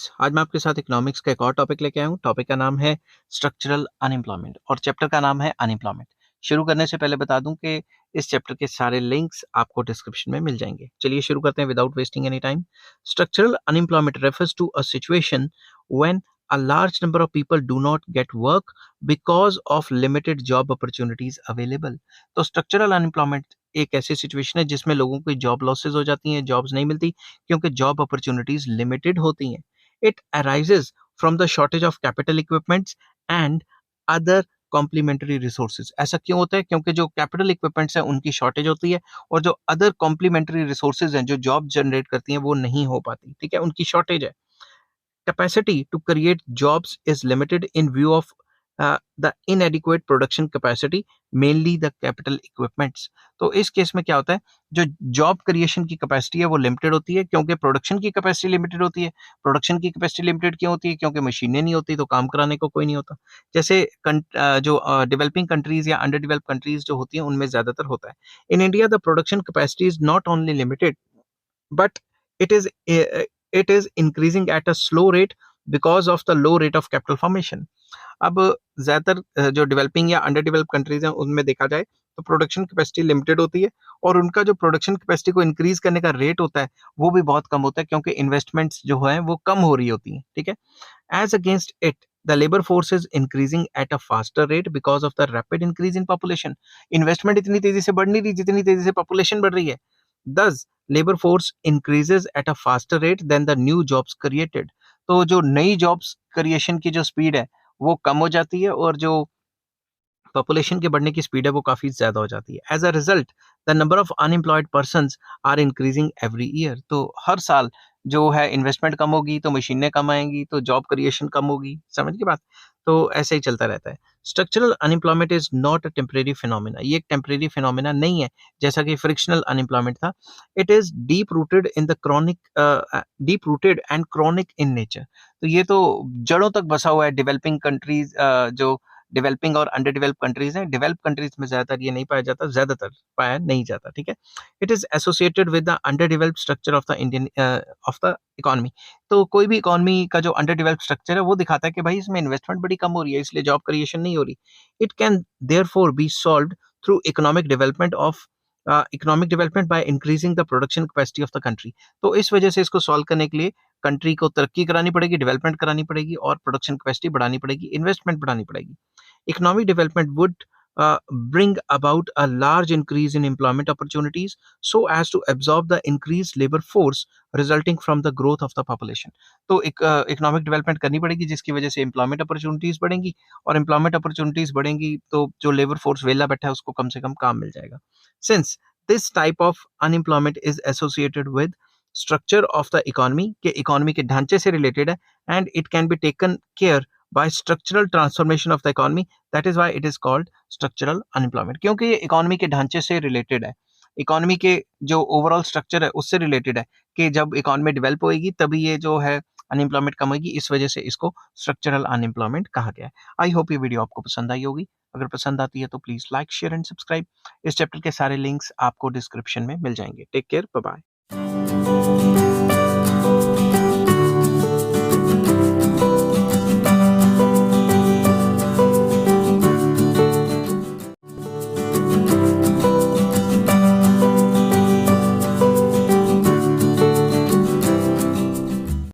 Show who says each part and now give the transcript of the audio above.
Speaker 1: Students, आज मैं आपके साथ इकोनॉमिक्स का एक और टॉपिक लेके आया हूँ। टॉपिक का नाम है स्ट्रक्चरल अनएम्प्लॉयमेंट और चैप्टर का नाम है अनएम्प्लॉयमेंट। शुरू करने से पहले बता दूं कि इस चैप्टर के सारे लिंक्स आपको डिस्क्रिप्शन में मिल जाएंगे। चलिए शुरू करते हैं without wasting any time. Structural unemployment refers to a situation when a large number of people do not get work because of limited job opportunities available। तो स्ट्रक्चरल अनएम्प्लॉयमेंट एक ऐसी सिचुएशन है जिसमें लोगों को जॉब लॉसेज हो जाती हैं, जॉब्स नहीं मिलती क्योंकि जॉब अपॉर्चुनिटीज लिमिटेड होती हैं। It arises from the shortage of capital equipments and other complementary resources. ऐसा क्यों होता है? क्योंकि जो कैपिटल इक्विपमेंट्स हैं उनकी शॉर्टेज होती है और जो अदर कॉम्प्लीमेंट्री रिसोर्सेज हैं जो जॉब जनरेट करती हैं वो नहीं हो पाती। ठीक है, उनकी शॉर्टेज है। Capacity to create jobs is limited in view of the inadequate production capacity, mainly the capital equipments। तो इस केस में क्या होता है, जो जॉब क्रिएशन की कैपेसिटी है वो लिमिटेड होती है क्योंकि प्रोडक्शन की कैपेसिटी लिमिटेड होती है। प्रोडक्शन की कैपेसिटी लिमिटेड क्यों होती है? क्योंकि मशीनें नहीं होती तो काम कराने को कोई नहीं होता। जैसे जो डेवलपिंग कंट्रीज या अंडर डेवलप कंट्रीज जो होती हैं उनमें ज्यादातर होता है। In India the production capacity is not only limited but it is it is increasing at a slow rate because of the low rate of capital formation। अब ज्यादातर जो डेवलपिंग या अंडर डेवलप कंट्रीज हैं उनमें देखा जाए तो production capacity limited होती है और उनका जो प्रोडक्शन कैपेसिटी को इंक्रीज करने का रेट होता है वो भी बहुत कम होता है क्योंकि इन्वेस्टमेंट्स जो है वो कम हो रही होती हैं। ठीक है, as against it the labor force is increasing at a faster rate because of the rapid increase in population। Investment इतनी तेजी से बढ़ नहीं रही जितनी तेजी से पॉपुलेशन बढ़ रही है। Thus, labor force increases at a faster rate than the new jobs created। तो जो नई जॉब्स क्रिएशन की जो स्पीड है वो कम हो जाती है और जो पॉपुलेशन के बढ़ने की स्पीड है वो काफी ज्यादा हो जाती है। As a result the number of unemployed persons are increasing every year. तो हर साल जो है इन्वेस्टमेंट कम होगी तो मशीनें कम आएंगी तो जॉब क्रिएशन कम होगी। समझ की बात? तो ऐसे ही चलता रहता है। Structural unemployment is not a temporary phenomena. ये एक टेम्परेरी फिनोमिना नहीं है जैसा कि फ्रिक्शनल अनएम्प्लॉयमेंट था। It is deep rooted in the chronic deep rooted and chronic in nature. तो ये तो जड़ों तक बसा हुआ है। डेवलपिंग कंट्रीज जो डेवलपिंग और अंडर डेवलप कंट्रीज हैं, डेवलप कंट्रीज में ज्यादातर ये नहीं पाया जाता, ज्यादातर पाया नहीं जाता। ठीक है, it is associated with the under developed structure of the Indian of the economy. तो कोई भी इकोनॉमी का जो अंडर डेवलप स्ट्रक्चर है वो दिखाता है कि भाई इसमें इन्वेस्टमेंट बड़ी कम हो रही है इसलिए जॉब क्रिएशन नहीं हो रही। It can therefore B solved through economic development by increasing the production capacity of the country. तो इस वजह से इसको सॉल्व करने के लिए कंट्री को तरक्की करानी पड़ेगी, डेवलपमेंट करानी पड़ेगी और प्रोडक्शन कैपेसिटी बढ़ानी पड़ेगी, इन्वेस्टमेंट बढ़ानी पड़ेगी। Economic development would bring about a large increase in employment opportunities so as to absorb the increased labor force resulting from the growth of the population। तो इकोनॉमिक डेवलपमेंट करनी पड़ेगी जिसकी वजह से एम्प्लॉयमेंट अपॉर्चुनिटीज बढ़ेंगी और एम्प्लॉयमेंट अपॉर्चुनिटीज बढ़ेंगी तो जो लेबर फोर्स वेला बैठा है उसको कम से कम काम मिल जाएगा। Since this type of unemployment is associated with structure of the economy के इकोनॉमी के ढांचे से रिलेटेड है and it can be taken care by structural transformation of the economy, that is why it is called structural unemployment। क्योंकि ये economy के ढांचे से रिलेटेड है, इकोनॉमी के जो ओवरऑल स्ट्रक्चर है उससे रिलेटेड है कि जब इकोनॉमी डेवलप होएगी तभी ये जो है अनएम्प्लॉयमेंट कम होगी, इस वजह से इसको स्ट्रक्चरल अनएम्प्लॉयमेंट कहा गया है। आई होप ये वीडियो आपको पसंद आई होगी। अगर पसंद आती है तो please like share and subscribe. इस चैप्टर के सारे लिंक्स आपको डिस्क्रिप्शन में मिल जाएंगे। Take care, bye bye.